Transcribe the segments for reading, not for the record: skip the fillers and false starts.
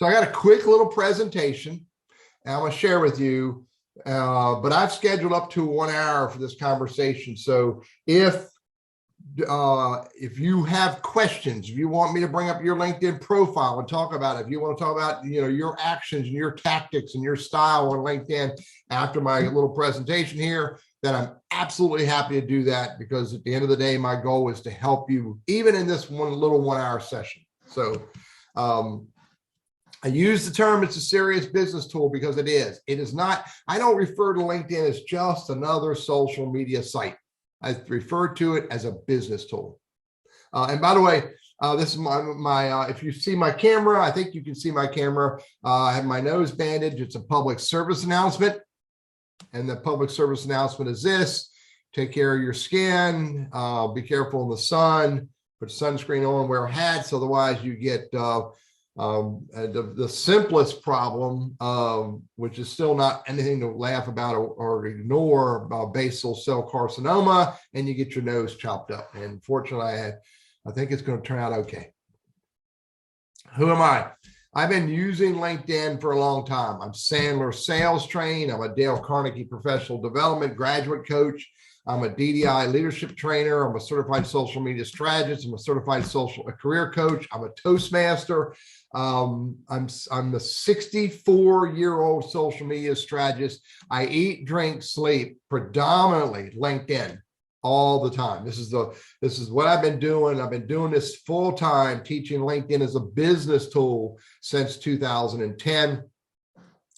So I got a quick little presentation and I'm going to share with you, but I've scheduled up to 1 hour for this conversation. So if you have questions, if you want me to bring up your LinkedIn profile and talk about it, if you want to talk about, your actions and your tactics and your style on LinkedIn after my little presentation here, then I'm absolutely happy to do that, because at the end of the day, my goal is to help you even in this one little 1 hour session. So I use the term, it's a serious business tool, because it is. It is not, I don't refer to LinkedIn as just another social media site. I refer to it as a business tool. And by the way, this is my if you see my camera, I think you can see my camera. I have my nose bandaged. It's a public service announcement. And the public service announcement is this: take care of your skin, be careful in the sun, put sunscreen on, wear hats. Otherwise you get the simplest problem, which is still not anything to laugh about or ignore, basal cell carcinoma, and you get your nose chopped up. And fortunately, I think it's going to turn out okay. Who am I? I've been using LinkedIn for a long time. I'm Sandler sales trained. I'm a Dale Carnegie professional development graduate coach. I'm a DDI leadership trainer. I'm a certified social media strategist. I'm a certified career coach. I'm a Toastmaster. I'm the 64-year-old social media strategist. I eat, drink, sleep predominantly LinkedIn all the time. This is what I've been doing. I've been doing this full time, teaching LinkedIn as a business tool since 2010.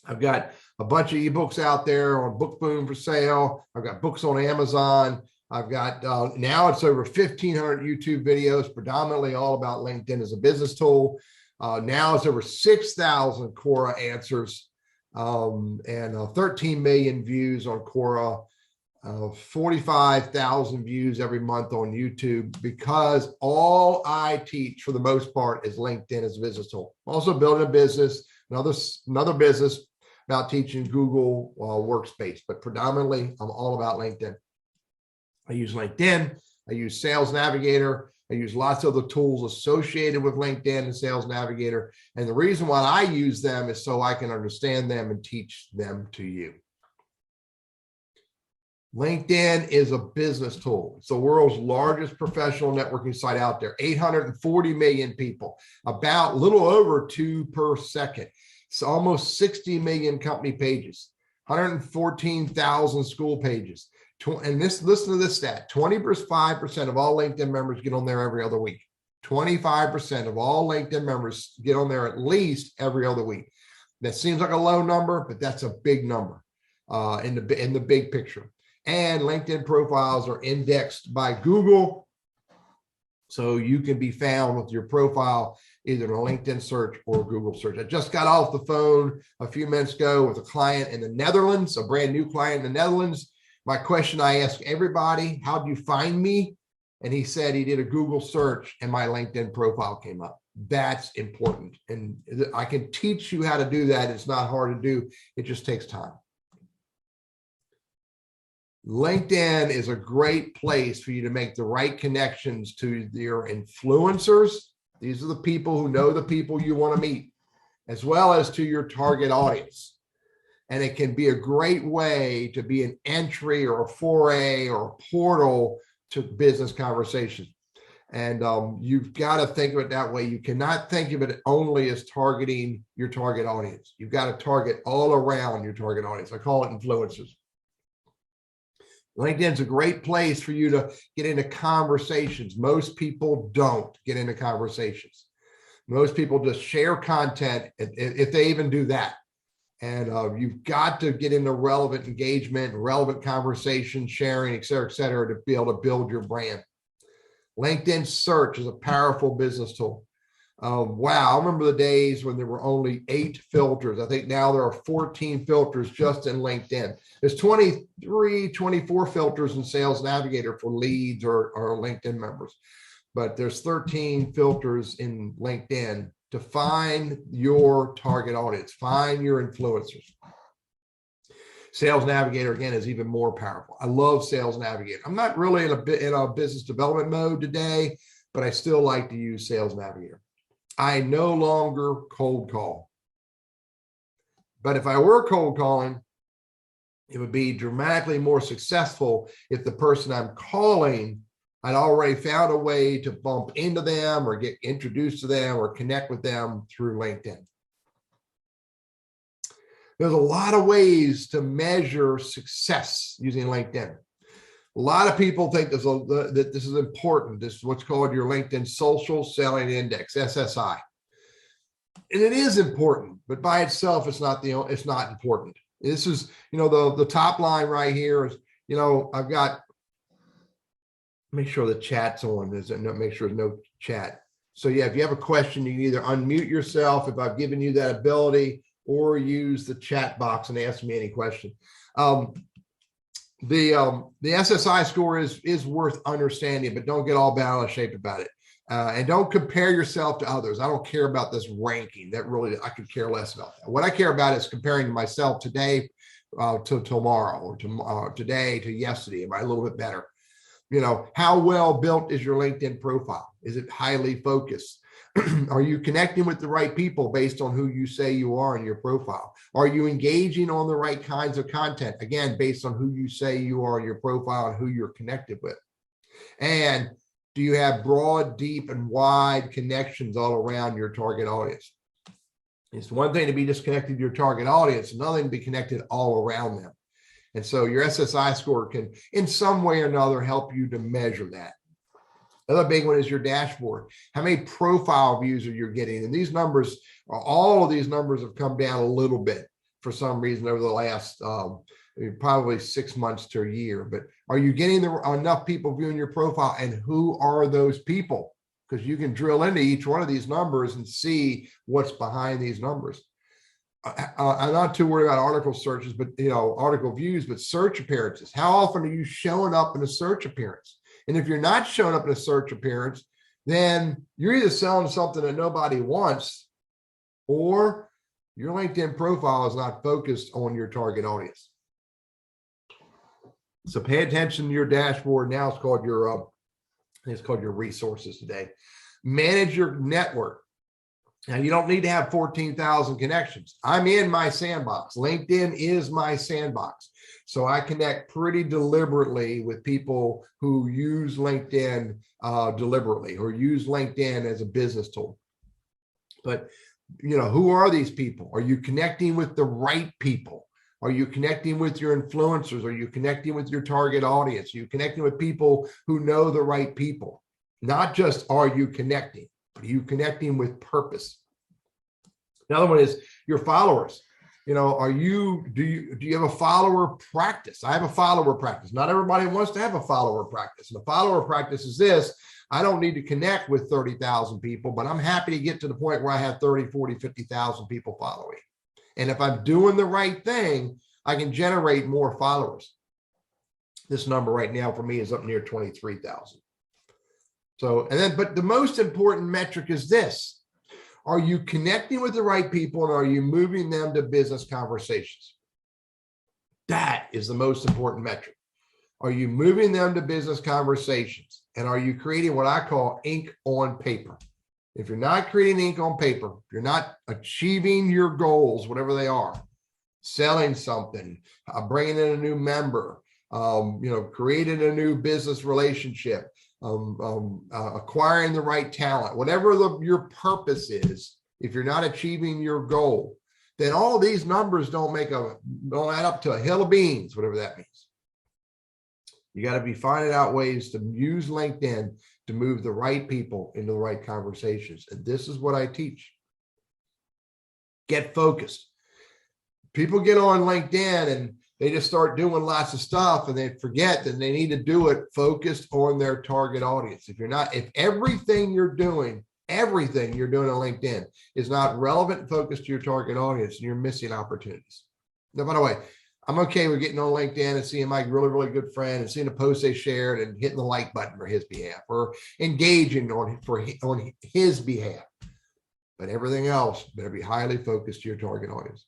I've got a bunch of ebooks out there on Book Boom for sale. I've got books on Amazon. I've got now it's over 1,500 YouTube videos, predominantly all about LinkedIn as a business tool. Now it's over 6,000 Quora answers, and 13 million views on Quora, 45,000 views every month on YouTube, because all I teach for the most part is LinkedIn as a business tool. I'm also building a business, another business about teaching Google Workspace, but predominantly I'm all about LinkedIn. I use LinkedIn, I use Sales Navigator, I use lots of the tools associated with LinkedIn and Sales Navigator. And the reason why I use them is so I can understand them and teach them to you. LinkedIn is a business tool. It's the world's largest professional networking site out there. 840 million people, about a little over 2 per second. It's almost 60 million company pages, 114,000 school pages. And listen to this stat: 25% of all LinkedIn members get on there every other week. 25% of all LinkedIn members get on there at least every other week. That seems like a low number, but that's a big number in the big picture. And LinkedIn profiles are indexed by Google, so you can be found with your profile either in a LinkedIn search or a Google search. I just got off the phone a few minutes ago with a client in the Netherlands, a brand new client in the Netherlands. My question I ask everybody: how do you find me? And he said he did a Google search and my LinkedIn profile came up. That's important. And I can teach you how to do that. It's not hard to do. It just takes time. LinkedIn is a great place for you to make the right connections to your influencers. These are the people who know the people you want to meet, as well as to your target audience. And it can be a great way to be an entry or a foray or a portal to business conversations. And you've got to think of it that way. You cannot think of it only as targeting your target audience. You've got to target all around your target audience. I call it influencers. LinkedIn's a great place for you to get into conversations. Most people don't get into conversations. Most people just share content, if they even do that. And you've got to get into relevant engagement, relevant conversation, sharing, et cetera, to be able to build your brand. LinkedIn search is a powerful business tool. Wow, I remember the days when there were only 8 filters. I think now there are 14 filters just in LinkedIn. There's 23, 24 filters in Sales Navigator for leads or LinkedIn members. But there's 13 filters in LinkedIn to find your target audience, find your influencers. Sales Navigator, again, is even more powerful. I love Sales Navigator. I'm not really in a business development mode today, but I still like to use Sales Navigator. I no longer cold call. But if I were cold calling, it would be dramatically more successful if the person I'm calling, I'd already found a way to bump into them or get introduced to them or connect with them through LinkedIn. There's a lot of ways to measure success using LinkedIn. A lot of people think that this is important. This is what's called your LinkedIn Social Selling Index, SSI. And it is important, but by itself, it's not important. This is, the top line right here is, I've got, make sure the chat's on, make sure there's no chat. So yeah, if you have a question, you can either unmute yourself if I've given you that ability, or use the chat box and ask me any question. The SSI score is worth understanding, but don't get all bent out of shape about it. And don't compare yourself to others. I don't care about this ranking. I could care less about that. What I care about is comparing myself today to tomorrow, or today to yesterday. Am I a little bit better? How well built is your LinkedIn profile? Is it highly focused? Are you connecting with the right people based on who you say you are in your profile? Are you engaging on the right kinds of content? Again, based on who you say you are in your profile and who you're connected with. And do you have broad, deep, and wide connections all around your target audience? It's one thing to be disconnected to your target audience, another thing to be connected all around them. And so your SSI score can, in some way or another, help you to measure that. Another big one is your dashboard. How many profile views are you getting? And these numbers, all of these numbers have come down a little bit for some reason over the last probably 6 months to a year. But are you getting enough people viewing your profile, and who are those people? Because you can drill into each one of these numbers and see what's behind these numbers. I'm not too worried about article searches, but article views, but search appearances. How often are you showing up in a search appearance? And if you're not showing up in a search appearance, then you're either selling something that nobody wants, or your LinkedIn profile is not focused on your target audience. So pay attention to your dashboard. Now it's called your resources today. Manage your network. Now, you don't need to have 14,000 connections. I'm in my sandbox. LinkedIn is my sandbox. So I connect pretty deliberately with people who use LinkedIn deliberately, or use LinkedIn as a business tool. But, who are these people? Are you connecting with the right people? Are you connecting with your influencers? Are you connecting with your target audience? Are you connecting with people who know the right people? Not just are you connecting, but are you connecting with purpose? Another one is your followers. Do you have a follower practice? I have a follower practice. Not everybody wants to have a follower practice. And the follower practice is this: I don't need to connect with 30,000 people, but I'm happy to get to the point where I have 30, 40, 50,000 people following. And if I'm doing the right thing, I can generate more followers. This number right now for me is up near 23,000. But the most important metric is this: are you connecting with the right people, and are you moving them to business conversations? That is the most important metric. Are you moving them to business conversations? And are you creating what I call ink on paper? If you're not creating ink on paper, if you're not achieving your goals, whatever they are, selling something, bringing in a new member, creating a new business relationship, acquiring the right talent, whatever your purpose is, if you're not achieving your goal, then all these numbers don't add up to a hill of beans, whatever that means. You got to be finding out ways to use LinkedIn to move the right people into the right conversations. And this is what I teach. Get focused. People get on LinkedIn and they just start doing lots of stuff, and they forget that they need to do it focused on their target audience. If everything you're doing on LinkedIn is not relevant and focused to your target audience, you're missing opportunities. Now, by the way, I'm okay with getting on LinkedIn and seeing my really, really good friend and seeing a post they shared and hitting the like button for his behalf, or engaging on his behalf. But everything else better be highly focused to your target audience.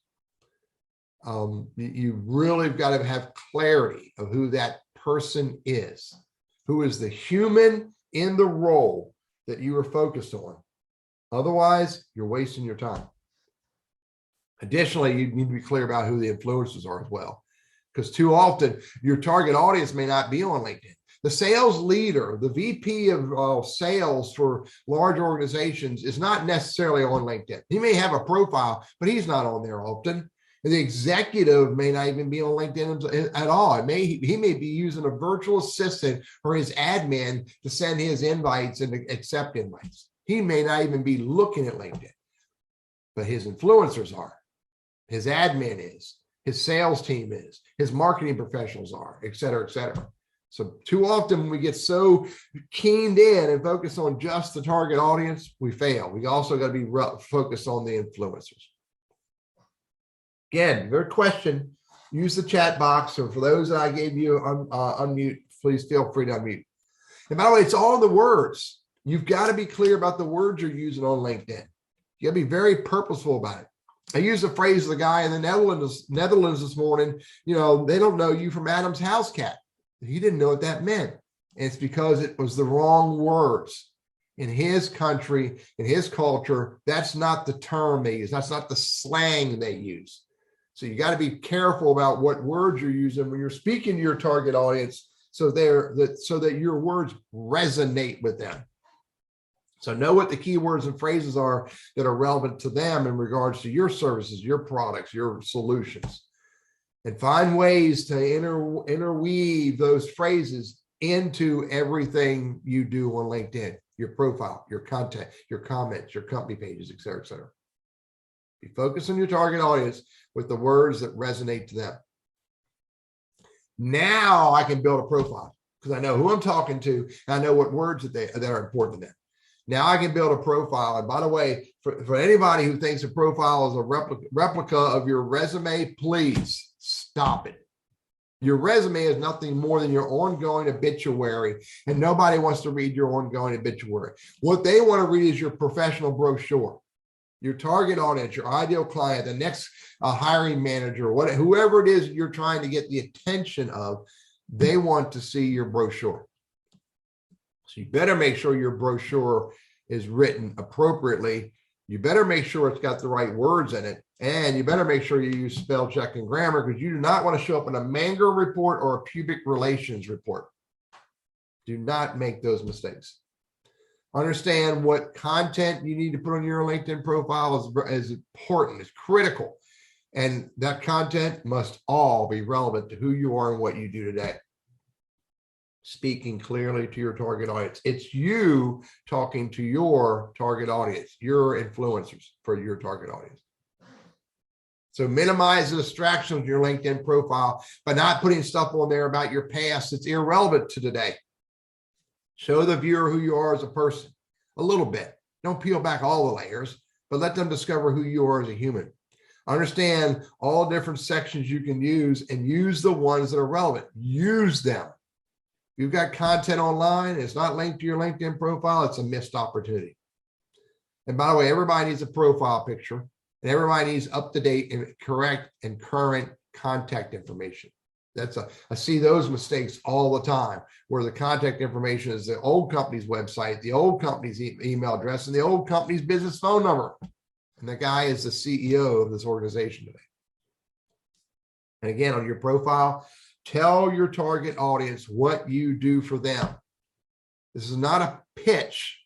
You really got to have clarity of who that person is, who is the human in the role that you are focused on. Otherwise, you're wasting your time. Additionally, you need to be clear about who the influencers are as well, because too often your target audience may not be on LinkedIn. The sales leader, the VP of sales for large organizations is not necessarily on LinkedIn. He may have a profile, but he's not on there often. And the executive may not even be on LinkedIn at all. He may be using a virtual assistant or his admin to send his invites and accept invites. He may not even be looking at LinkedIn, but his influencers are. His admin is, his sales team is, his marketing professionals are, et cetera, et cetera. So too often we get so keened in and focused on just the target audience, we fail. We also got to be focused on the influencers. Again, your question, use the chat box. Or for those that I gave you unmute, please feel free to unmute. And by the way, it's all the words. You've got to be clear about the words you're using on LinkedIn. You got to be very purposeful about it. I used the phrase of the guy in the Netherlands this morning, they don't know you from Adam's house cat. He didn't know what that meant. And it's because it was the wrong words. In his country, in his culture, that's not the term they use. That's not the slang they use. So you got to be careful about what words you're using when you're speaking to your target audience so that your words resonate with them. So know what the keywords and phrases are that are relevant to them in regards to your services, your products, your solutions. And find ways to interweave those phrases into everything you do on LinkedIn, your profile, your content, your comments, your company pages, et cetera, et cetera. Be focused on your target audience with the words that resonate to them. Now I can build a profile because I know who I'm talking to and I know what words that are important to them. Now I can build a profile. And by the way, for anybody who thinks a profile is a replica of your resume, please stop it. Your resume is nothing more than your ongoing obituary, and nobody wants to read your ongoing obituary. What they want to read is your professional brochure, your target audience, your ideal client, the next hiring manager, whoever it is you're trying to get the attention of, they want to see your brochure. So you better make sure your brochure is written appropriately. You better make sure it's got the right words in it. And you better make sure you use spell check and grammar, because you do not want to show up in a Manger report or a pubic relations report. Do not make those mistakes. Understand what content you need to put on your LinkedIn profile is important, it's critical. And that content must all be relevant to who you are and what you do today. Speaking clearly to your target audience. It's you talking to your target audience, your influencers for your target audience. So minimize the distractions of your LinkedIn profile by not putting stuff on there about your past that's irrelevant to today. Show the viewer who you are as a person a little bit. Don't peel back all the layers, but let them discover who you are as a human. Understand all different sections you can use and use the ones that are relevant. Use them. You've got content online, it's not linked to your LinkedIn profile, it's a missed opportunity. And by the way, everybody needs a profile picture, and everybody needs up-to-date and correct and current contact information. I see those mistakes all the time, where the contact information is the old company's website, the old company's email address, and the old company's business phone number. And the guy is the CEO of this organization today. And again, on your profile, tell your target audience what you do for them. This is not a pitch.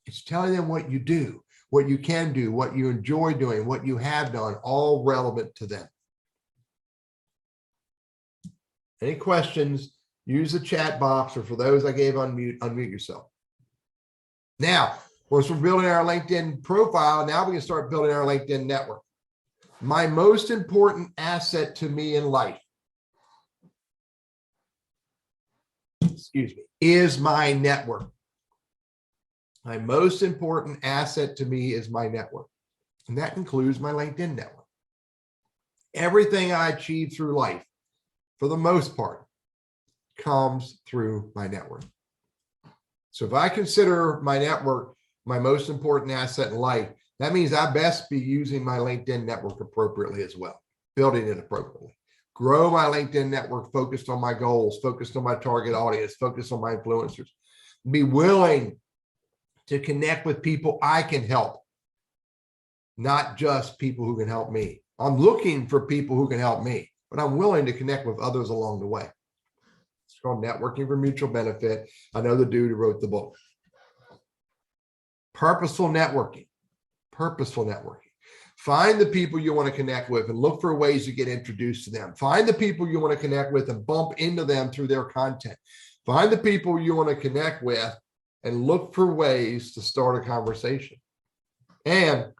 It's telling them what you do, what you can do, what you enjoy doing, what you have done, all relevant to them. Any questions, use the chat box, or for those I gave unmute yourself. Now, once we're building our LinkedIn profile, now we can start building our LinkedIn network. My most important asset to me in life, is my network. My most important asset to me is my network. And that includes my LinkedIn network. Everything I achieve through life, for the most part, comes through my network. So if I consider my network my most important asset in life, that means I best be using my LinkedIn network appropriately as well, building it appropriately. Grow my LinkedIn network focused on my goals, focused on my target audience, focused on my influencers. Be willing to connect with people I can help. not just people who can help me. I'm looking for people who can help me, but I'm willing to connect with others along the way. It's called networking for mutual benefit. I know the dude who wrote the book. Purposeful networking. Purposeful networking. Find the people you want to connect with and look for ways to get introduced to them. Find the people you want to connect with and bump into them through their content. Find the people you want to connect with and look for ways to start a conversation. And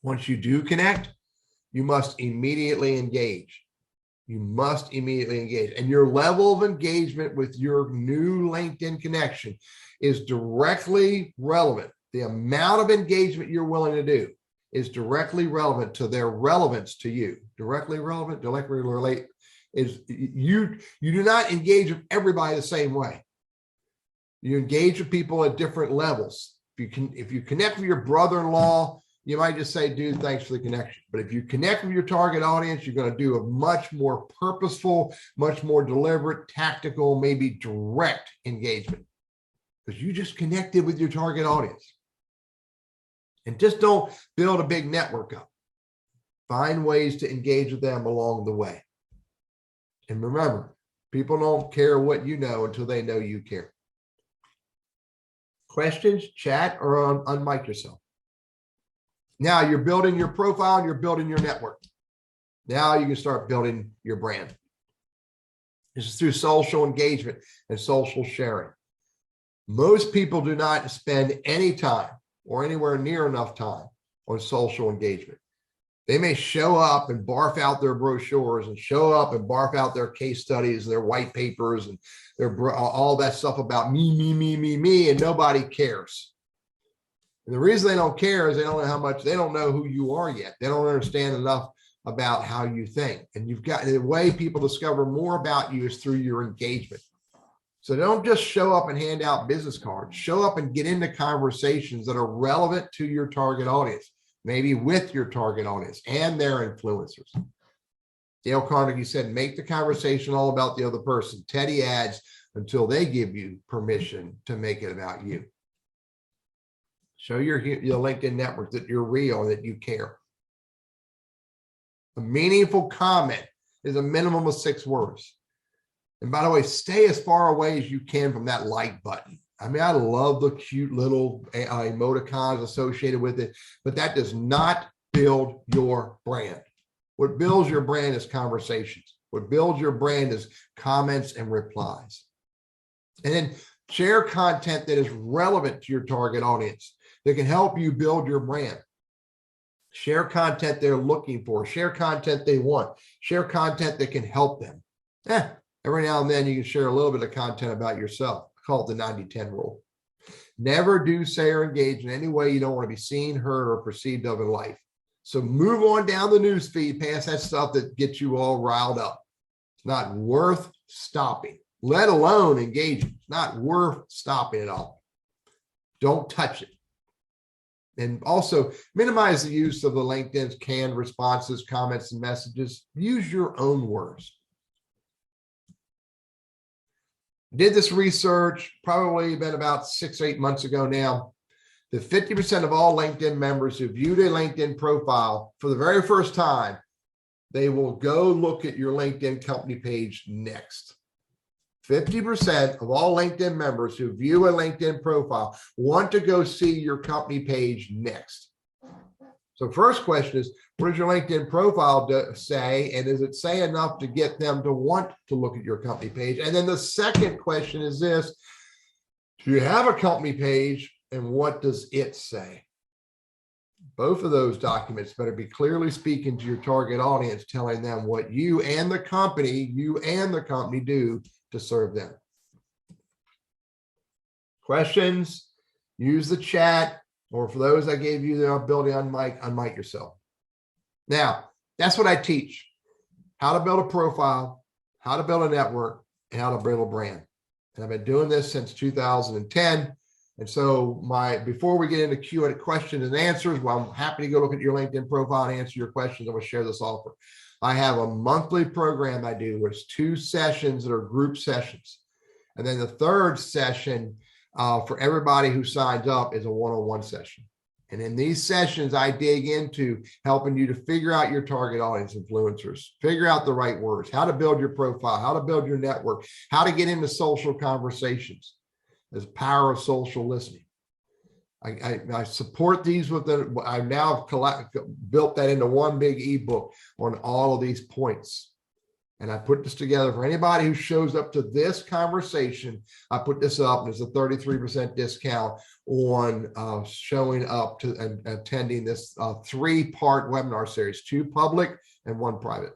once you do connect, you must immediately engage. You must immediately engage. And your level of engagement with your new LinkedIn connection is directly relevant. The amount of engagement you're willing to do is directly relevant to their relevance to you. Directly relevant, directly relate is you do not engage with everybody the same way. You engage with people at different levels. If you connect with your brother-in-law, you might just say, dude, thanks for the connection. But if you connect with your target audience, you're going to do a much more purposeful, much more deliberate, tactical, maybe direct engagement because you just connected with your target audience. And just don't build a big network up. Find ways to engage with them along the way. And remember, people don't care what you know until they know you care. Questions, chat, or unmic yourself. Now you're building your profile and you're building your network. Now you can start building your brand. This is through social engagement and social sharing. Most people do not spend any time or anywhere near enough time on social engagement. They may show up and barf out their brochures and show up and barf out their case studies, their white papers, and their all that stuff about me, and nobody cares. And the reason they don't care is they don't know how much, they don't know who you are yet. They don't understand enough about how you think. And you've got the way people discover more about you is through your engagement. So don't just show up and hand out business cards. Show up and get into conversations that are relevant to your target audience, maybe with your target audience and their influencers. Dale Carnegie said, make the conversation all about the other person. Teddy adds, until they give you permission to make it about you. Show your LinkedIn network that you're real and that you care. A meaningful comment is a minimum of 6 words. And by the way, stay as far away as you can from that like button. I mean, I love the cute little emoticons associated with it, but that does not build your brand. What builds your brand is conversations. What builds your brand is comments and replies. And then share content that is relevant to your target audience that can help you build your brand. Share content they're looking for. Share content they want. Share content that can help them. Every now and then you can share a little bit of content about yourself. I call it the 90-10 rule. Never do, say, or engage in any way you don't want to be seen, heard, or perceived of in life. So move on down the news feed past that stuff that gets you all riled up. It's not worth stopping, let alone engaging. It's not worth stopping at all. Don't touch it. And also minimize the use of the LinkedIn's canned responses, comments, and messages. Use your own words. Did this research probably been about 6 or 8 months ago now. That 50% of all LinkedIn members who viewed a LinkedIn profile for the very first time, they will go look at your LinkedIn company page next. 50% of all LinkedIn members who view a LinkedIn profile want to go see your company page next. So first question is, what does your LinkedIn profile say? And does it say enough to get them to want to look at your company page? And then the second question is this, do you have a company page and what does it say? Both of those documents better be clearly speaking to your target audience, telling them what you and the company do to serve them. Questions? Use the chat, or for those I gave you the ability to unmic yourself. Now, that's what I teach. How to build a profile, how to build a network, and how to build a brand. And I've been doing this since 2010. And so before we get into Q&A questions and answers, well, I'm happy to go look at your LinkedIn profile and answer your questions. I'm going to share this offer. I have a monthly program I do where it's 2 sessions that are group sessions. And then the third session for everybody who signs up is a one-on-one session. And in these sessions, I dig into helping you to figure out your target audience influencers, figure out the right words, how to build your profile, how to build your network, how to get into social conversations. There's power of social listening. I support these with I've now built that into one big ebook on all of these points. And I put this together for anybody who shows up to this conversation. I put this up, and it's a 33% discount on showing up to and attending this 3-part webinar series, 2 public and 1 private.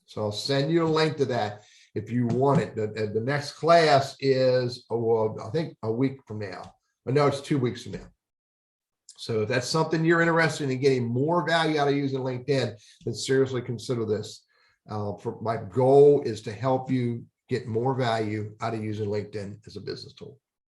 So I'll send you a link to that if you want it. The next class is, I think a week from now. But no, it's 2 weeks from now. So if that's something you're interested in getting more value out of using LinkedIn, then seriously consider this. For my goal is to help you get more value out of using LinkedIn as a business tool.